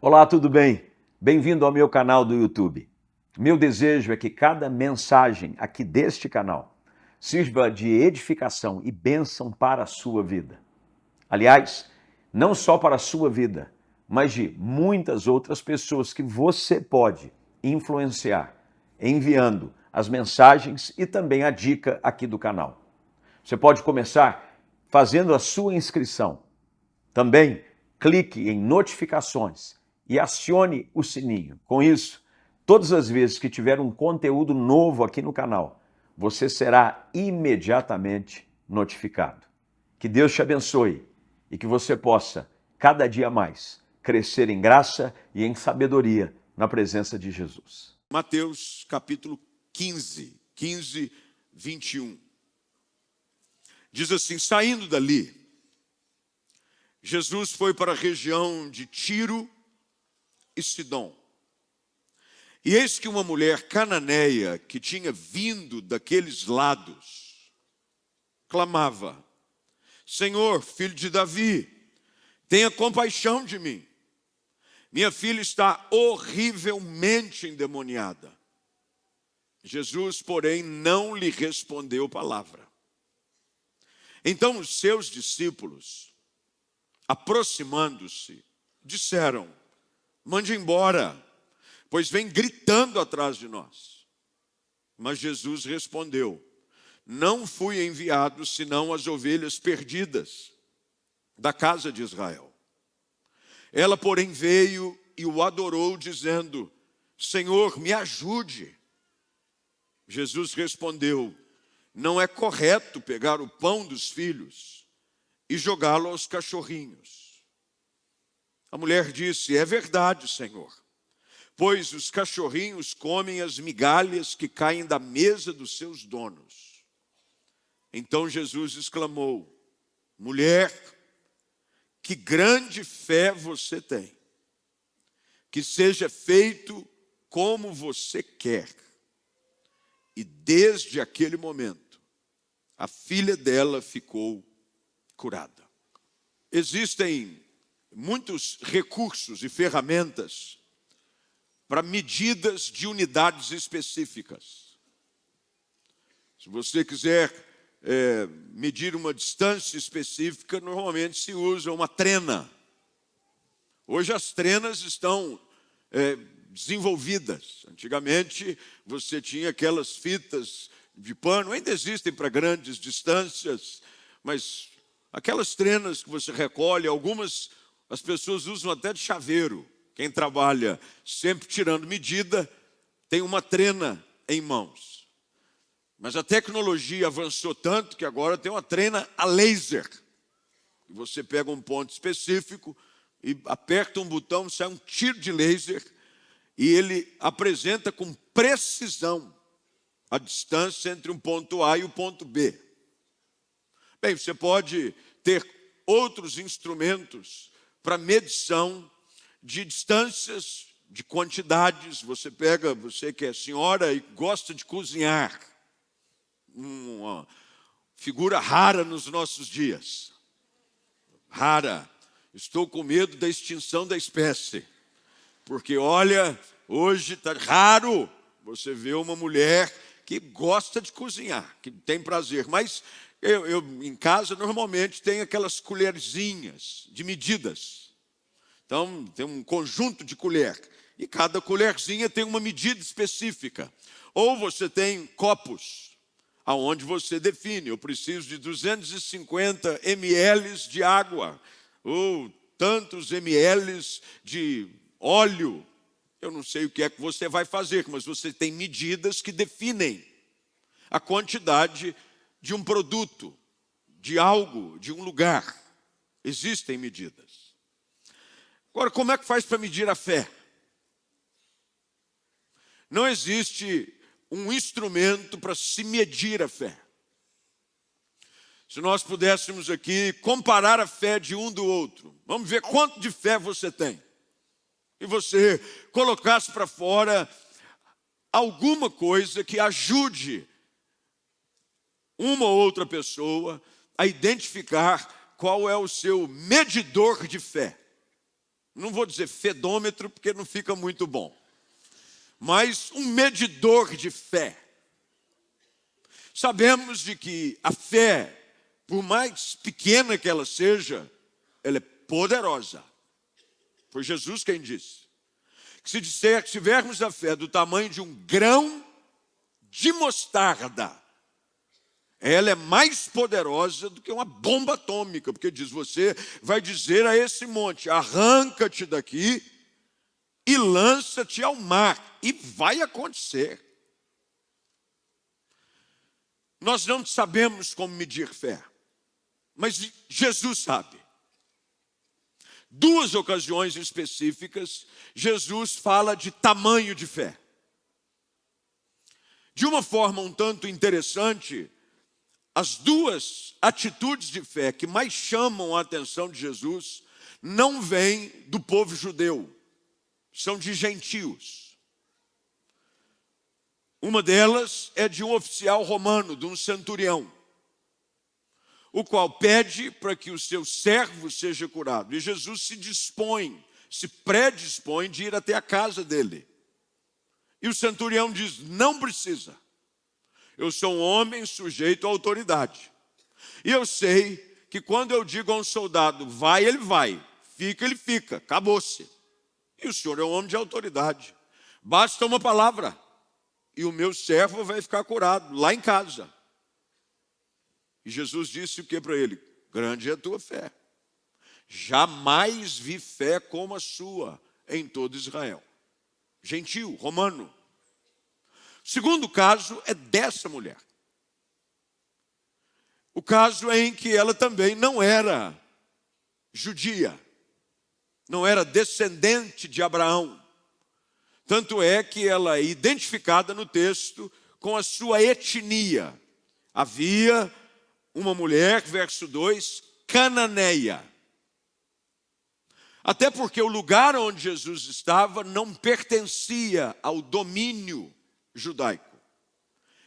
Olá, tudo bem? Bem-vindo ao meu canal do YouTube. Meu desejo é que cada mensagem aqui deste canal sirva de edificação e bênção para a sua vida. Aliás, não só para a sua vida, mas de muitas outras pessoas que você pode influenciar, enviando as mensagens e também a dica aqui do canal. Você pode começar fazendo a sua inscrição. Também clique em notificações e acione o sininho. Com isso, todas as vezes que tiver um conteúdo novo aqui no canal, você será imediatamente notificado. Que Deus te abençoe e que você possa, cada dia mais, crescer em graça e em sabedoria na presença de Jesus. Mateus capítulo 15, 21. Diz assim: saindo dali, Jesus foi para a região de Tiro e Sidom. E eis que uma mulher cananeia que tinha vindo daqueles lados clamava: Senhor, filho de Davi, tenha compaixão de mim. Minha filha está horrivelmente endemoniada. Jesus, porém, não lhe respondeu palavra. Então os seus discípulos, aproximando-se, disseram: mande embora, pois vem gritando atrás de nós. Mas Jesus respondeu: não fui enviado senão as ovelhas perdidas da casa de Israel. Ela, porém, veio e o adorou, dizendo: Senhor, me ajude. Jesus respondeu: não é correto pegar o pão dos filhos e jogá-lo aos cachorrinhos. A mulher disse: é verdade, Senhor, pois os cachorrinhos comem as migalhas que caem da mesa dos seus donos. Então Jesus exclamou: mulher, que grande fé você tem, que seja feito como você quer. E desde aquele momento, a filha dela ficou curada. Existem muitos recursos e ferramentas para medidas de unidades específicas. Se você quiser medir uma distância específica, normalmente se usa uma trena. Hoje as trenas estão desenvolvidas. Antigamente você tinha aquelas fitas de pano, ainda existem para grandes distâncias, mas aquelas trenas que você recolhe, algumas as pessoas usam até de chaveiro. Quem trabalha sempre tirando medida tem uma trena em mãos. Mas a tecnologia avançou tanto que agora tem uma trena a laser. Você pega um ponto específico e aperta um botão, sai um tiro de laser e ele apresenta com precisão a distância entre um ponto A e o ponto B. Bem, você pode ter outros instrumentos para medição de distâncias, de quantidades. Você que é senhora e gosta de cozinhar, uma figura rara nos nossos dias. Rara. Estou com medo da extinção da espécie. Porque, olha, hoje está raro você ver uma mulher que gosta de cozinhar, que tem prazer. Mas eu em casa, normalmente, tenho aquelas colherzinhas de medidas. Então, tem um conjunto de colher. E cada colherzinha tem uma medida específica. Ou você tem copos, aonde você define: eu preciso de 250 ml de água, ou tantos ml de óleo. Eu não sei o que é que você vai fazer, mas você tem medidas que definem a quantidade de um produto, de algo, de um lugar. Existem medidas. Agora, como é que faz para medir a fé? Não existe um instrumento para se medir a fé. Se nós pudéssemos aqui comparar a fé de um do outro, vamos ver quanto de fé você tem. E você colocasse para fora alguma coisa que ajude uma ou outra pessoa a identificar qual é o seu medidor de fé. não vou dizer fedômetro, porque não fica muito bom, mas um medidor de fé. Sabemos de que a fé, por mais pequena que ela seja, ela é poderosa. Foi Jesus quem disse que se tivermos a fé do tamanho de um grão de mostarda, ela é mais poderosa do que uma bomba atômica, porque diz, você vai dizer a esse monte, arranca-te daqui e lança-te ao mar, e vai acontecer. Nós não sabemos como medir fé, mas Jesus sabe. Duas ocasiões específicas, Jesus fala de tamanho de fé. De uma forma um tanto interessante, as duas atitudes de fé que mais chamam a atenção de Jesus não vêm do povo judeu, são de gentios. Uma delas é de um oficial romano, de um centurião, o qual pede para que o seu servo seja curado. E Jesus se predispõe de ir até a casa dele. E o centurião diz, não precisa. Eu sou um homem sujeito à autoridade. E eu sei que quando eu digo a um soldado, vai, ele vai. Fica, ele fica. Acabou-se. E o senhor é um homem de autoridade. Basta uma palavra. E o meu servo vai ficar curado, lá em casa. E Jesus disse o que para ele? Grande é a tua fé. Jamais vi fé como a sua em todo Israel. Gentil, romano. O segundo caso é dessa mulher. O caso é em que ela também não era judia, não era descendente de Abraão. Tanto é que ela é identificada no texto com a sua etnia. Havia uma mulher, verso 2, cananeia. Até porque o lugar onde Jesus estava não pertencia ao domínio judaico.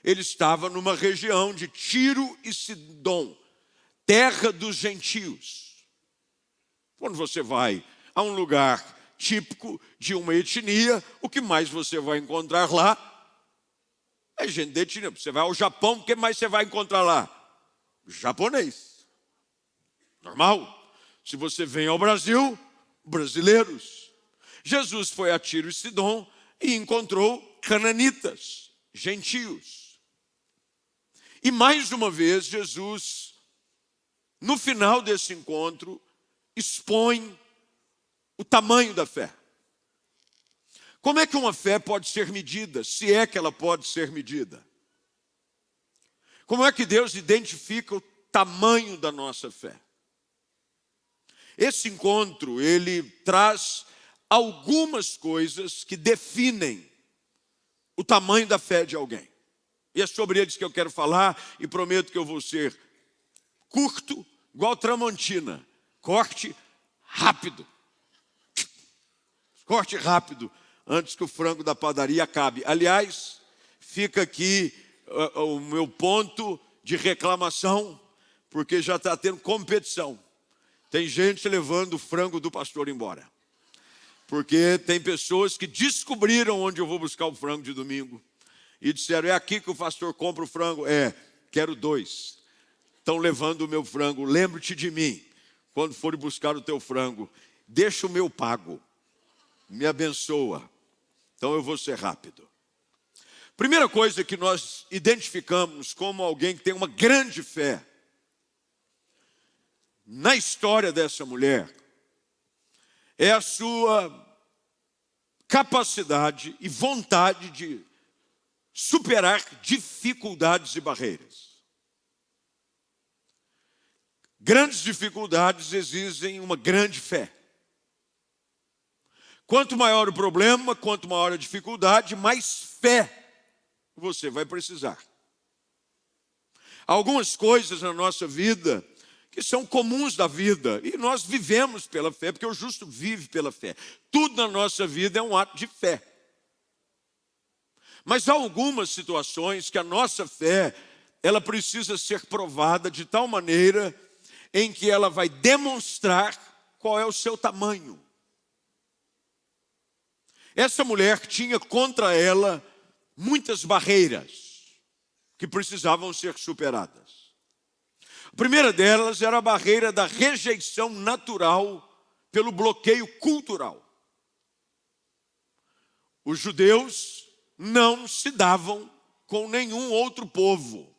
Ele estava numa região de Tiro e Sidom, terra dos gentios. Quando você vai a um lugar típico de uma etnia, o que mais você vai encontrar lá é gente de etnia. Você vai ao Japão, o que mais você vai encontrar lá? Japonês. Normal. Se você vem ao Brasil, brasileiros. Jesus foi a Tiro e Sidom e encontrou cananitas, gentios. E mais uma vez, Jesus, no final desse encontro, expõe o tamanho da fé. Como é que uma fé pode ser medida, se é que ela pode ser medida? Como é que Deus identifica o tamanho da nossa fé? Esse encontro, ele traz algumas coisas que definem o tamanho da fé de alguém. E é sobre eles que eu quero falar e prometo que eu vou ser curto, igual Tramontina. Corte rápido. Corte rápido, antes que o frango da padaria acabe. Aliás, fica aqui o meu ponto de reclamação, porque já está tendo competição. Tem gente levando o frango do pastor embora. Porque tem pessoas que descobriram onde eu vou buscar o frango de domingo. E disseram, é aqui que o pastor compra o frango? É, quero 2. Estão levando o meu frango. Lembre-te de mim, quando for buscar o teu frango. Deixa o meu pago. Me abençoa. Então eu vou ser rápido. Primeira coisa que nós identificamos como alguém que tem uma grande fé na história dessa mulher é a sua capacidade e vontade de superar dificuldades e barreiras. Grandes dificuldades exigem uma grande fé. Quanto maior o problema, quanto maior a dificuldade, mais fé você vai precisar. Há algumas coisas na nossa vida que são comuns da vida, e nós vivemos pela fé, porque o justo vive pela fé. Tudo na nossa vida é um ato de fé. Mas há algumas situações que a nossa fé, ela precisa ser provada de tal maneira em que ela vai demonstrar qual é o seu tamanho. Essa mulher tinha contra ela muitas barreiras que precisavam ser superadas. A primeira delas era a barreira da rejeição natural pelo bloqueio cultural. Os judeus não se davam com nenhum outro povo,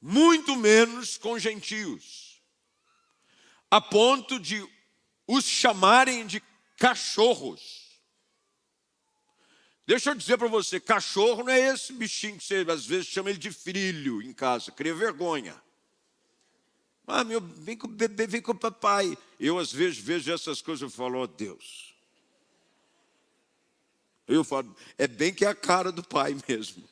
muito menos com gentios, a ponto de os chamarem de cachorros. Deixa eu dizer para você, cachorro não é esse bichinho que você às vezes chama ele de filho em casa, cria vergonha. Ah, meu, vem com o bebê, vem com o papai. Eu às vezes vejo essas coisas e falo, ó Deus. Eu falo, é bem que é a cara do pai mesmo.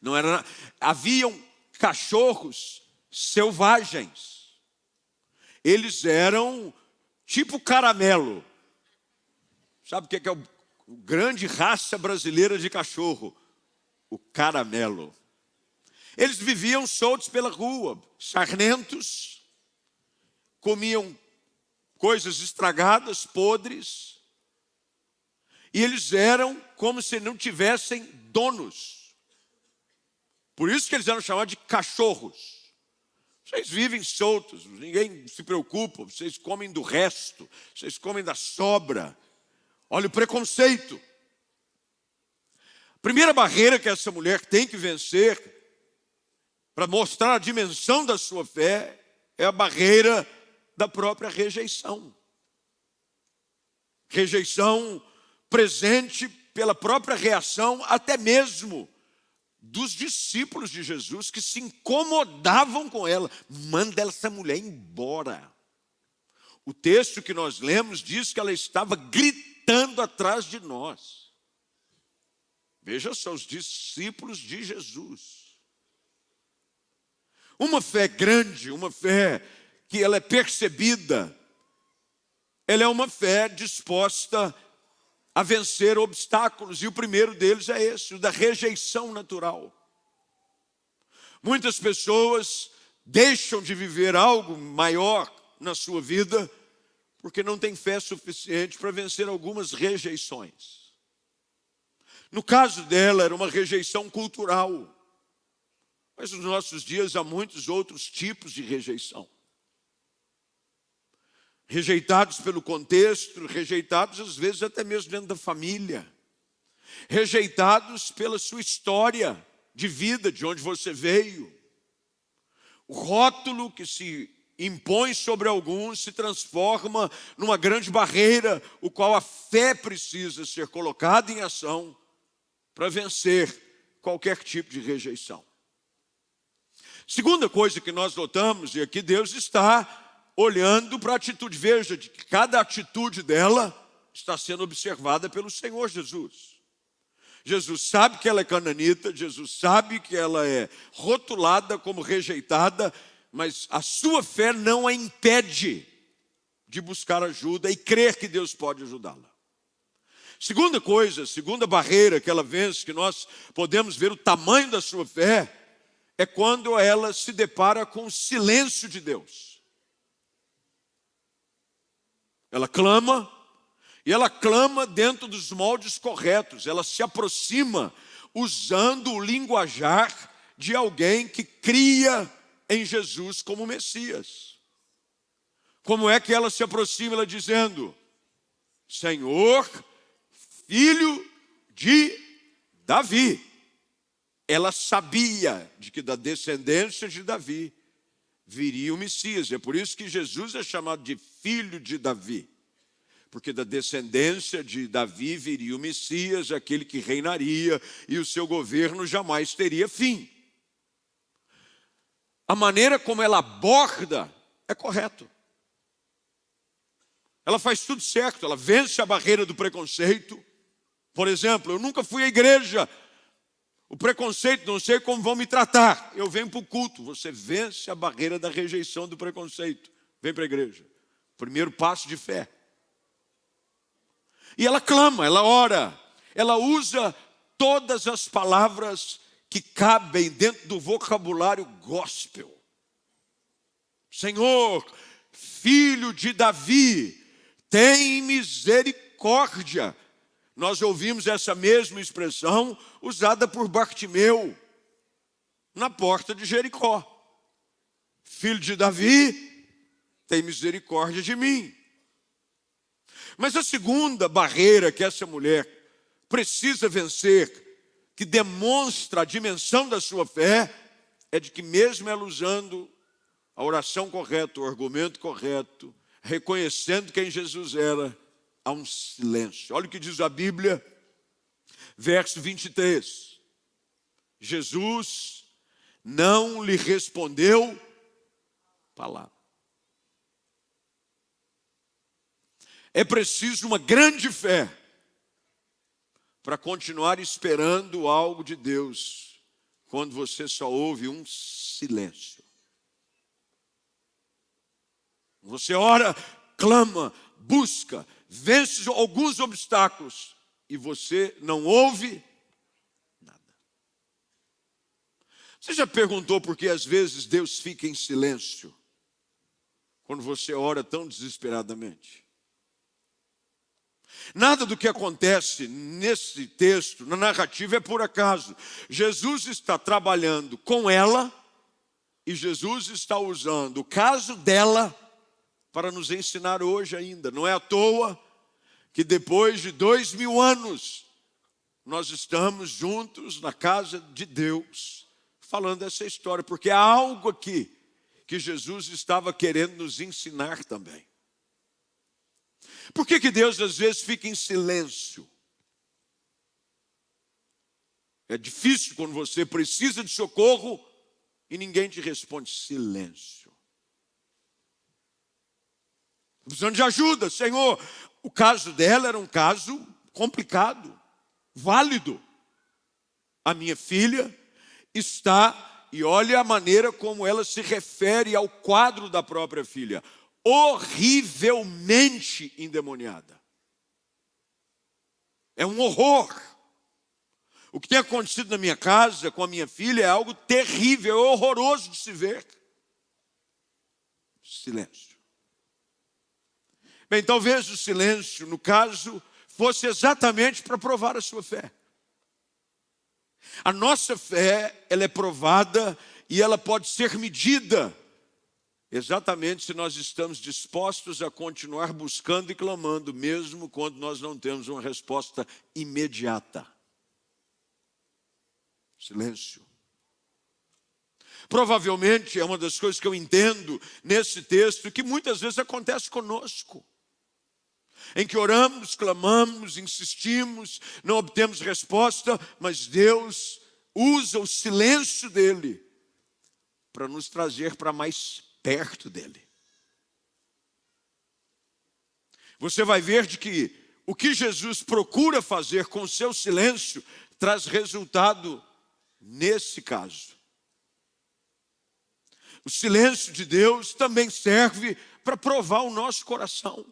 Não era, haviam cachorros selvagens. Eles eram tipo caramelo. Sabe o que é a grande raça brasileira de cachorro? O caramelo. Eles viviam soltos pela rua, sarnentos, comiam coisas estragadas, podres. E eles eram como se não tivessem donos. Por isso que eles eram chamados de cachorros. Vocês vivem soltos, ninguém se preocupa, vocês comem do resto, vocês comem da sobra. Olha o preconceito. A primeira barreira que essa mulher tem que vencer, para mostrar a dimensão da sua fé, é a barreira da própria rejeição. Rejeição presente pela própria reação, até mesmo dos discípulos de Jesus, que se incomodavam com ela. Manda essa mulher embora. O texto que nós lemos diz que ela estava gritando atrás de nós. Veja só, os discípulos de Jesus. Uma fé grande, uma fé que ela é percebida, ela é uma fé disposta a vencer obstáculos, e o primeiro deles é esse, o da rejeição natural. Muitas pessoas deixam de viver algo maior na sua vida porque não têm fé suficiente para vencer algumas rejeições. No caso dela, era uma rejeição cultural. Mas nos nossos dias há muitos outros tipos de rejeição. Rejeitados pelo contexto, rejeitados às vezes até mesmo dentro da família. Rejeitados pela sua história de vida, de onde você veio. O rótulo que se impõe sobre alguns se transforma numa grande barreira, o qual a fé precisa ser colocada em ação para vencer qualquer tipo de rejeição. Segunda coisa que nós notamos, e aqui Deus está olhando para a atitude, veja, de que cada atitude dela está sendo observada pelo Senhor Jesus. Jesus sabe que ela é cananita, Jesus sabe que ela é rotulada como rejeitada, mas a sua fé não a impede de buscar ajuda e crer que Deus pode ajudá-la. Segunda coisa, segunda barreira que ela vence, que nós podemos ver o tamanho da sua fé, é quando ela se depara com o silêncio de Deus. Ela clama, e ela clama dentro dos moldes corretos. Ela se aproxima usando o linguajar de alguém que cria em Jesus como Messias. Como é que ela se aproxima? Ela dizendo, Senhor, filho de Davi. Ela sabia de que da descendência de Davi viria o Messias. É por isso que Jesus é chamado de filho de Davi. Porque da descendência de Davi viria o Messias, aquele que reinaria, e o seu governo jamais teria fim. A maneira como ela aborda é correto. Ela faz tudo certo, ela vence a barreira do preconceito. Por exemplo, eu nunca fui à igreja. O preconceito, não sei como vão me tratar. Eu venho para o culto. Você vence a barreira da rejeição do preconceito. Vem para a igreja. Primeiro passo de fé. E ela clama, ela ora. Ela usa todas as palavras que cabem dentro do vocabulário gospel. Senhor, filho de Davi, tem misericórdia misericórdia. Nós ouvimos essa mesma expressão usada por Bartimeu na porta de Jericó. Filho de Davi, tem misericórdia de mim. Mas a segunda barreira que essa mulher precisa vencer, que demonstra a dimensão da sua fé, é de que mesmo ela usando a oração correta, o argumento correto, reconhecendo quem Jesus era, há um silêncio. Olha o que diz a Bíblia, verso 23. Jesus não lhe respondeu palavra. É preciso uma grande fé para continuar esperando algo de Deus, quando você só ouve um silêncio. Você ora, clama, busca, vence alguns obstáculos e você não ouve nada. Você já perguntou por que às vezes Deus fica em silêncio quando você ora tão desesperadamente? Nada do que acontece nesse texto, na narrativa, é por acaso. Jesus está trabalhando com ela e Jesus está usando o caso dela para nos ensinar hoje ainda. Não é à toa que depois de 2000 anos nós estamos juntos na casa de Deus falando essa história, porque há algo aqui que Jesus estava querendo nos ensinar também. Por que Deus às vezes fica em silêncio? É difícil quando você precisa de socorro e ninguém te responde. Silêncio. Estou precisando de ajuda, Senhor. O caso dela era um caso complicado, válido. A minha filha está, e olha a maneira como ela se refere ao quadro da própria filha, horrivelmente endemoniada. É um horror. O que tem acontecido na minha casa com a minha filha é algo terrível, é horroroso de se ver. Silêncio. Bem, talvez o silêncio, no caso, fosse exatamente para provar a sua fé. A nossa fé, ela é provada e ela pode ser medida exatamente se nós estamos dispostos a continuar buscando e clamando, mesmo quando nós não temos uma resposta imediata. Silêncio. Provavelmente é uma das coisas que eu entendo nesse texto, que muitas vezes acontece conosco. Em que oramos, clamamos, insistimos, não obtemos resposta, mas Deus usa o silêncio dele para nos trazer para mais perto dele. Você vai ver de que o que Jesus procura fazer com o seu silêncio traz resultado nesse caso. O silêncio de Deus também serve para provar o nosso coração.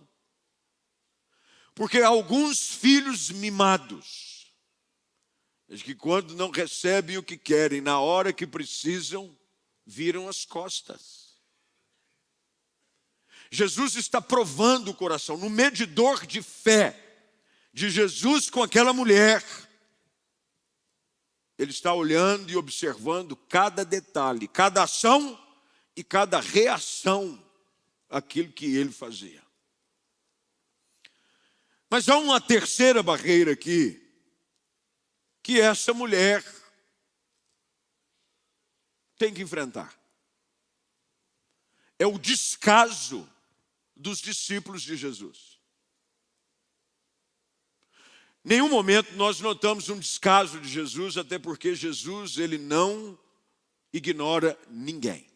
Porque alguns filhos mimados, que quando não recebem o que querem, na hora que precisam, viram as costas. Jesus está provando o coração, no medidor de fé de Jesus com aquela mulher. Ele está olhando e observando cada detalhe, cada ação e cada reação àquilo que ele fazia. Mas há uma terceira barreira aqui, que essa mulher tem que enfrentar. É o descaso dos discípulos de Jesus. Em nenhum momento nós notamos um descaso de Jesus, até porque Jesus, ele não ignora ninguém.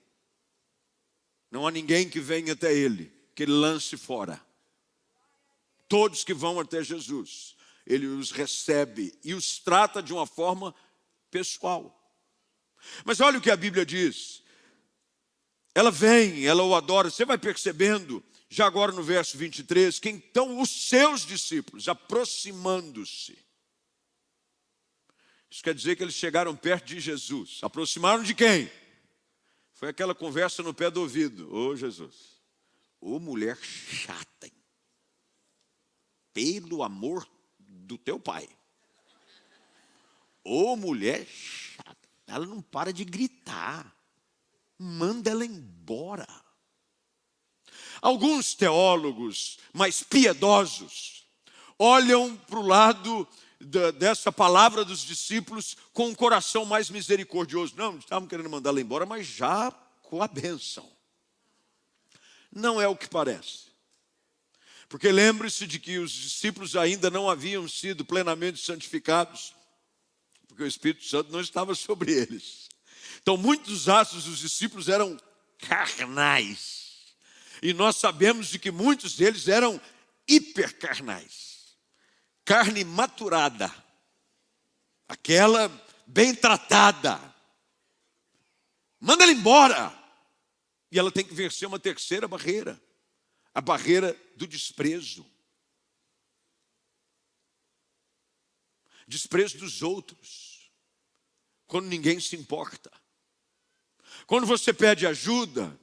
Não há ninguém que venha até ele, que ele lance fora. Todos que vão até Jesus, ele os recebe e os trata de uma forma pessoal. Mas olha o que a Bíblia diz. Ela vem, ela o adora. Você vai percebendo, já agora no verso 23, que então os seus discípulos, aproximando-se. Isso quer dizer que eles chegaram perto de Jesus. Aproximaram de quem? Foi aquela conversa no pé do ouvido. Ô Jesus, ô mulher chata, hein? pelo amor do teu pai. Ô mulher chata, ela não para de gritar. Manda ela embora. Alguns teólogos mais piedosos olham para o lado dessa palavra dos discípulos com um coração mais misericordioso. Não estavam querendo mandar ela embora, mas já com a bênção. Não é o que parece. Porque lembre-se de que os discípulos ainda não haviam sido plenamente santificados, porque o Espírito Santo não estava sobre eles. Então, muitos dos atos dos discípulos eram carnais. E nós sabemos de que muitos deles eram hipercarnais. Carne maturada. Aquela bem tratada. Manda ela embora. E ela tem que vencer uma terceira barreira. A barreira do desprezo. Desprezo dos outros. Quando ninguém se importa. Quando você pede ajuda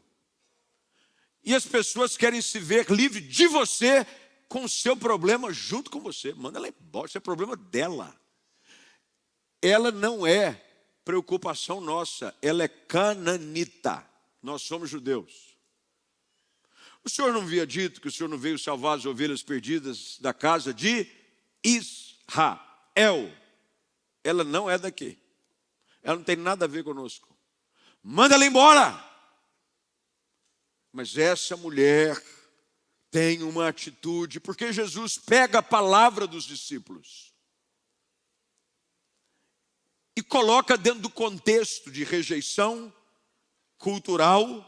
e as pessoas querem se ver livre de você com o seu problema junto com você. Manda ela embora, isso é problema dela. Ela não é preocupação nossa, ela é cananita. Nós somos judeus. O Senhor não havia dito que o Senhor não veio salvar as ovelhas perdidas da casa de Israel. Ela não é daqui. Ela não tem nada a ver conosco. Manda ela embora. Mas essa mulher tem uma atitude, porque Jesus pega a palavra dos discípulos e coloca dentro do contexto de rejeição cultural,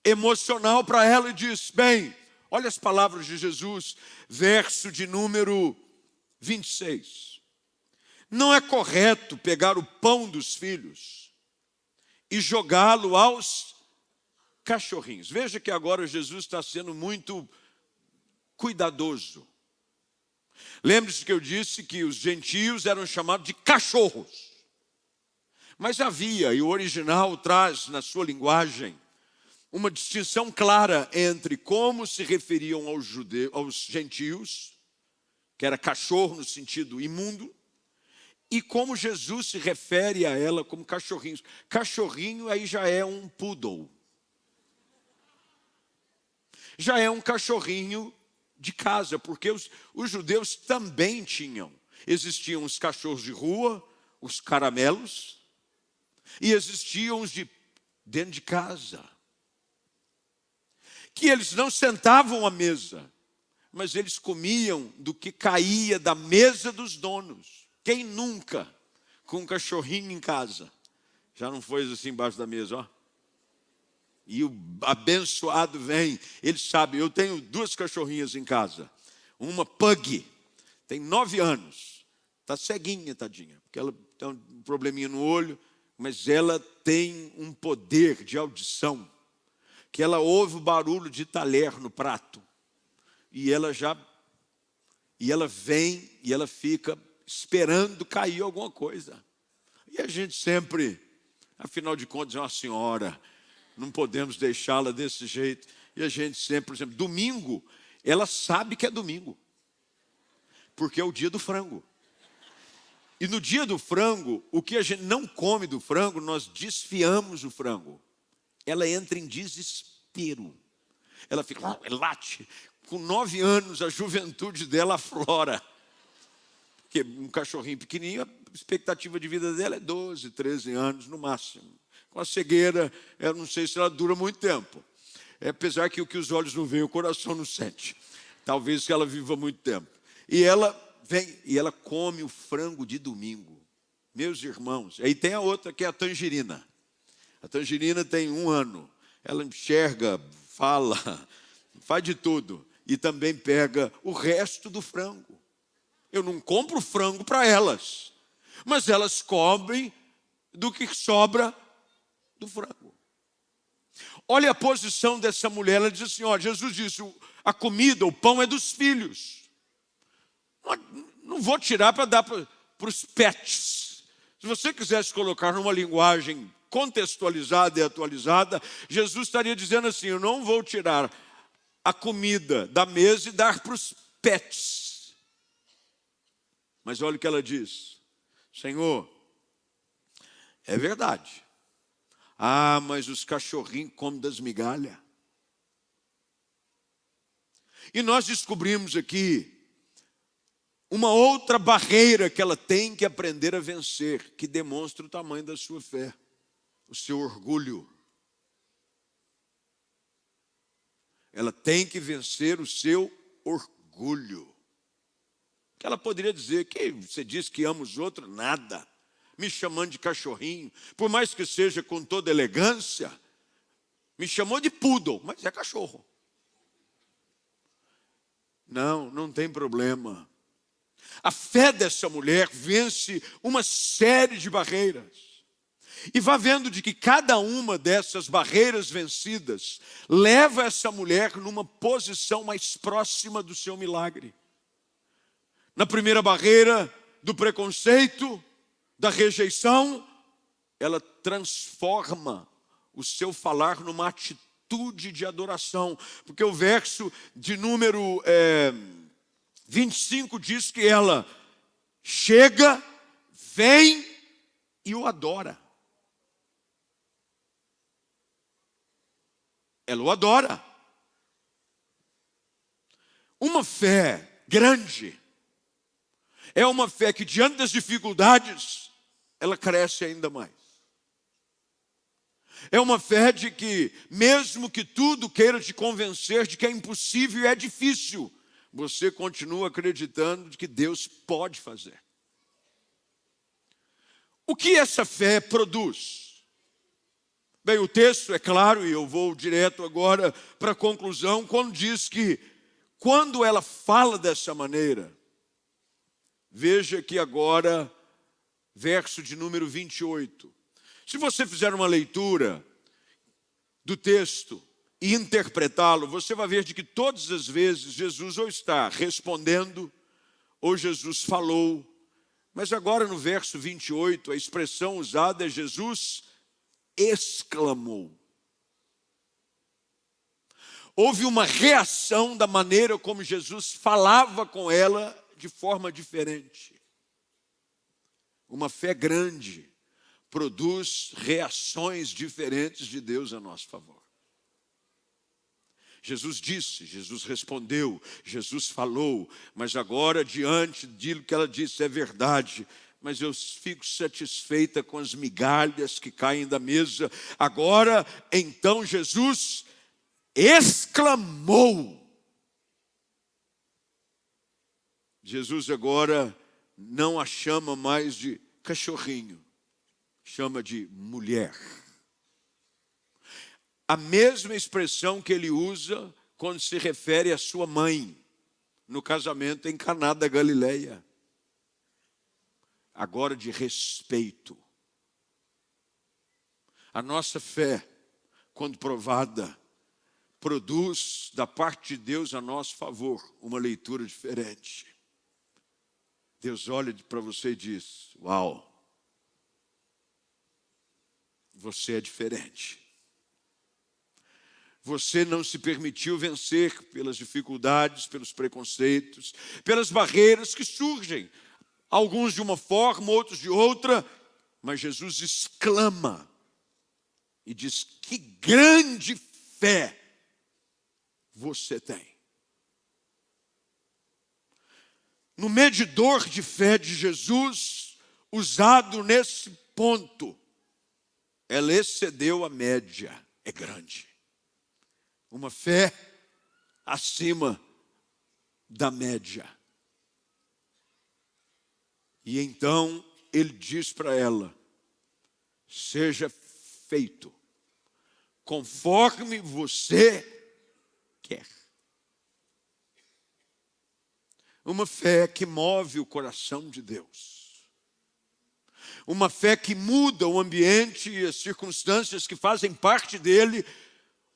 emocional para ela e diz, bem, olha as palavras de Jesus, verso de número 26. Não é correto pegar o pão dos filhos e jogá-lo aos cachorrinhos. Veja que agora Jesus está sendo muito cuidadoso. Lembre-se que eu disse que os gentios eram chamados de cachorros. Mas havia, e o original traz na sua linguagem, uma distinção clara entre como se referiam aos gentios, que era cachorro no sentido imundo, e como Jesus se refere a ela como cachorrinhos. Cachorrinho aí já é um poodle. Já é um cachorrinho de casa, porque os judeus também tinham. Existiam os cachorros de rua, os caramelos, e existiam os de dentro de casa. Que eles não sentavam à mesa, mas eles comiam do que caía da mesa dos donos. Quem nunca, com um cachorrinho em casa, já não foi assim embaixo da mesa, ó? E o abençoado vem, ele sabe, eu tenho 2 cachorrinhas em casa. Uma pug, tem 9 anos, está ceguinha, tadinha, porque ela tem um probleminha no olho, mas ela tem um poder de audição, que ela ouve o barulho de talher no prato, e ela vem, e ela fica esperando cair alguma coisa. E a gente sempre, afinal de contas, é uma senhora, não podemos deixá-la desse jeito. E a gente sempre, por exemplo, domingo, ela sabe que é domingo, porque é o dia do frango. E no dia do frango, o que a gente não come do frango, nós desfiamos o frango. Ela entra em desespero. Ela fica, late. Com 9 anos, a juventude dela aflora. Porque um cachorrinho pequenininho, a expectativa de vida dela é 12, 13 anos no máximo. Com a cegueira, eu não sei se ela dura muito tempo. Apesar que o que os olhos não veem, o coração não sente. Talvez que ela viva muito tempo. E ela vem, e ela come o frango de domingo. Meus irmãos, aí tem a outra que é a tangerina. A tangerina tem 1 ano. Ela enxerga, fala, faz de tudo. E também pega o resto do frango. Eu não compro frango para elas, mas elas comem do que sobra do frango. Olha a posição dessa mulher. Ela diz assim, ó, Jesus disse, a comida, o pão é dos filhos. Não vou tirar para dar para os pets. Se você quisesse colocar numa linguagem contextualizada e atualizada, Jesus estaria dizendo assim, eu não vou tirar a comida da mesa e dar para os pets. Mas olha o que ela diz: Senhor, é verdade. Ah, mas os cachorrinhos comem das migalhas. E nós descobrimos aqui uma outra barreira que ela tem que aprender a vencer, que demonstra o tamanho da sua fé, o seu orgulho. Ela tem que vencer o seu orgulho. Que ela poderia dizer que você diz que ama os outros, nada. Me chamando de cachorrinho, por mais que seja com toda elegância, me chamou de poodle, mas é cachorro. Não, não tem problema. A fé dessa mulher vence uma série de barreiras. E vá vendo de que cada uma dessas barreiras vencidas leva essa mulher numa posição mais próxima do seu milagre. Na primeira barreira do preconceito, da rejeição, ela transforma o seu falar numa atitude de adoração. Porque o verso de número 25 diz que ela chega, vem e o adora. Ela o adora. Uma fé grande é uma fé que, diante das dificuldades, ela cresce ainda mais. É uma fé de que, mesmo que tudo queira te convencer de que é impossível e é difícil, você continua acreditando de que Deus pode fazer. O que essa fé produz? Bem, o texto é claro, e eu vou direto agora para a conclusão, quando diz que, quando ela fala dessa maneira, veja que agora, verso de número 28. Se você fizer uma leitura do texto e interpretá-lo, você vai ver de que todas as vezes Jesus ou está respondendo, ou Jesus falou. Mas agora no verso 28, a expressão usada é Jesus exclamou. Houve uma reação da maneira como Jesus falava com ela de forma diferente. Uma fé grande produz reações diferentes de Deus a nosso favor. Jesus disse, Jesus respondeu, Jesus falou, mas agora, diante de que ela disse, é verdade, mas eu fico satisfeita com as migalhas que caem da mesa. Agora, então, Jesus exclamou. Jesus agora não a chama mais de cachorrinho, chama de mulher. A mesma expressão que ele usa quando se refere à sua mãe, no casamento em Caná da Galileia. Agora de respeito. A nossa fé, quando provada, produz da parte de Deus a nosso favor uma leitura diferente. Deus olha para você e diz, uau, você é diferente. Você não se permitiu vencer pelas dificuldades, pelos preconceitos, pelas barreiras que surgem. Alguns de uma forma, outros de outra. Mas Jesus exclama e diz, que grande fé você tem. No medidor de fé de Jesus, usado nesse ponto, ela excedeu a média, é grande. Uma fé acima da média. E então ele diz para ela, seja feito conforme você quer. Uma fé que move o coração de Deus. Uma fé que muda o ambiente e as circunstâncias que fazem parte dele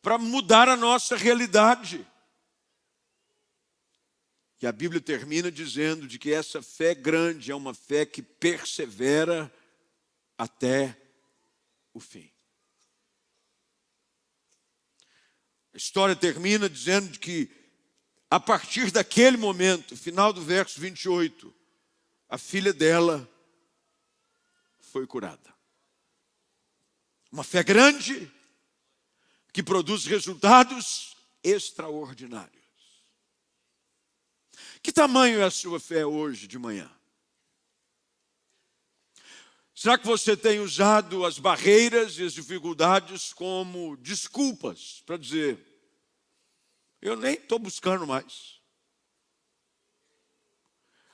para mudar a nossa realidade. E a Bíblia termina dizendo de que essa fé grande é uma fé que persevera até o fim. A história termina dizendo que a partir daquele momento, final do verso 28, a filha dela foi curada. Uma fé grande que produz resultados extraordinários. Que tamanho é a sua fé hoje de manhã? Será que você tem usado as barreiras e as dificuldades como desculpas para dizer: eu nem estou buscando mais?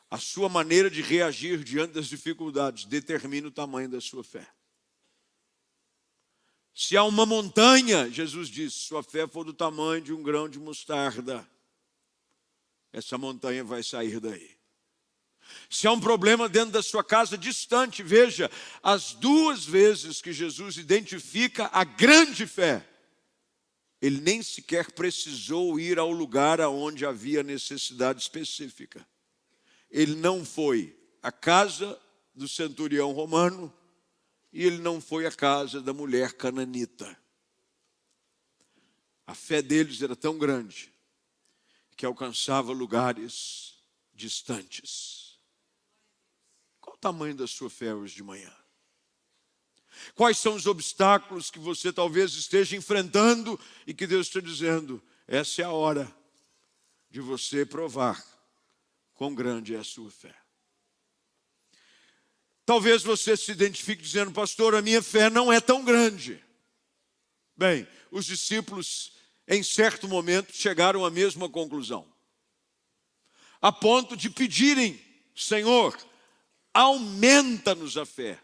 A sua maneira de reagir diante das dificuldades determina o tamanho da sua fé. Se há uma montanha, Jesus disse, sua fé for do tamanho de um grão de mostarda, essa montanha vai sair daí. Se há um problema dentro da sua casa distante, veja, as duas vezes que Jesus identifica a grande fé, ele nem sequer precisou ir ao lugar onde havia necessidade específica. Ele não foi à casa do centurião romano e ele não foi à casa da mulher cananita. A fé deles era tão grande que alcançava lugares distantes. Qual o tamanho da sua fé hoje de manhã? Quais são os obstáculos que você talvez esteja enfrentando e que Deus está dizendo, essa é a hora de você provar quão grande é a sua fé. Talvez você se identifique dizendo, pastor, a minha fé não é tão grande. Bem, os discípulos, em certo momento, chegaram à mesma conclusão. A ponto de pedirem, Senhor, aumenta-nos a fé.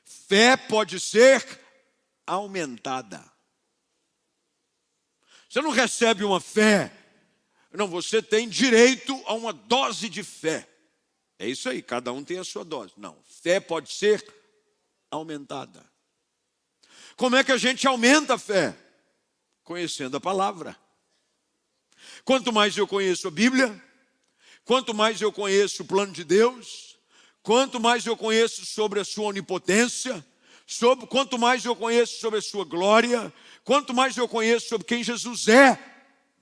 Fé pode ser aumentada. Você não recebe uma fé. Não, você tem direito a uma dose de fé. É isso aí, cada um tem a sua dose. Não, fé pode ser aumentada. Como é que a gente aumenta a fé? Conhecendo a palavra. Quanto mais eu conheço a Bíblia, quanto mais eu conheço o plano de Deus, quanto mais eu conheço sobre a sua onipotência, quanto mais eu conheço sobre a sua glória, quanto mais eu conheço sobre quem Jesus é,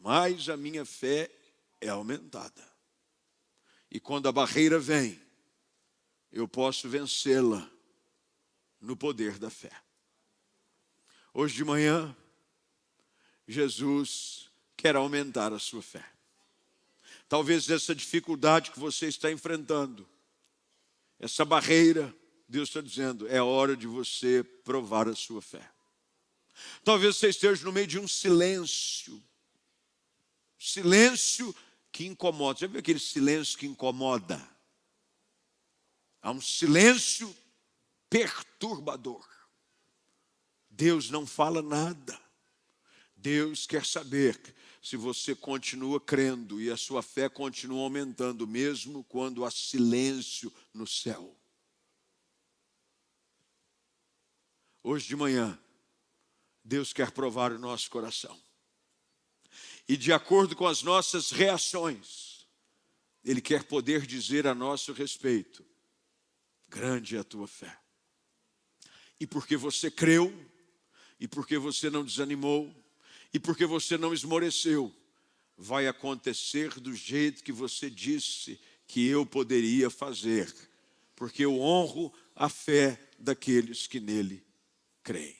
mais a minha fé é aumentada. E quando a barreira vem, eu posso vencê-la no poder da fé. Hoje de manhã, Jesus quer aumentar a sua fé. Talvez essa dificuldade que você está enfrentando, essa barreira, Deus está dizendo, é hora de você provar a sua fé. Talvez você esteja no meio de um silêncio. Silêncio que incomoda. Já viu aquele silêncio que incomoda? Há um silêncio perturbador. Deus não fala nada. Deus quer saber se você continua crendo e a sua fé continua aumentando, mesmo quando há silêncio no céu. Hoje de manhã, Deus quer provar o nosso coração. E de acordo com as nossas reações, Ele quer poder dizer a nosso respeito, grande é a tua fé. E porque você creu, e porque você não desanimou, e porque você não esmoreceu, vai acontecer do jeito que você disse que eu poderia fazer, porque eu honro a fé daqueles que nele creem.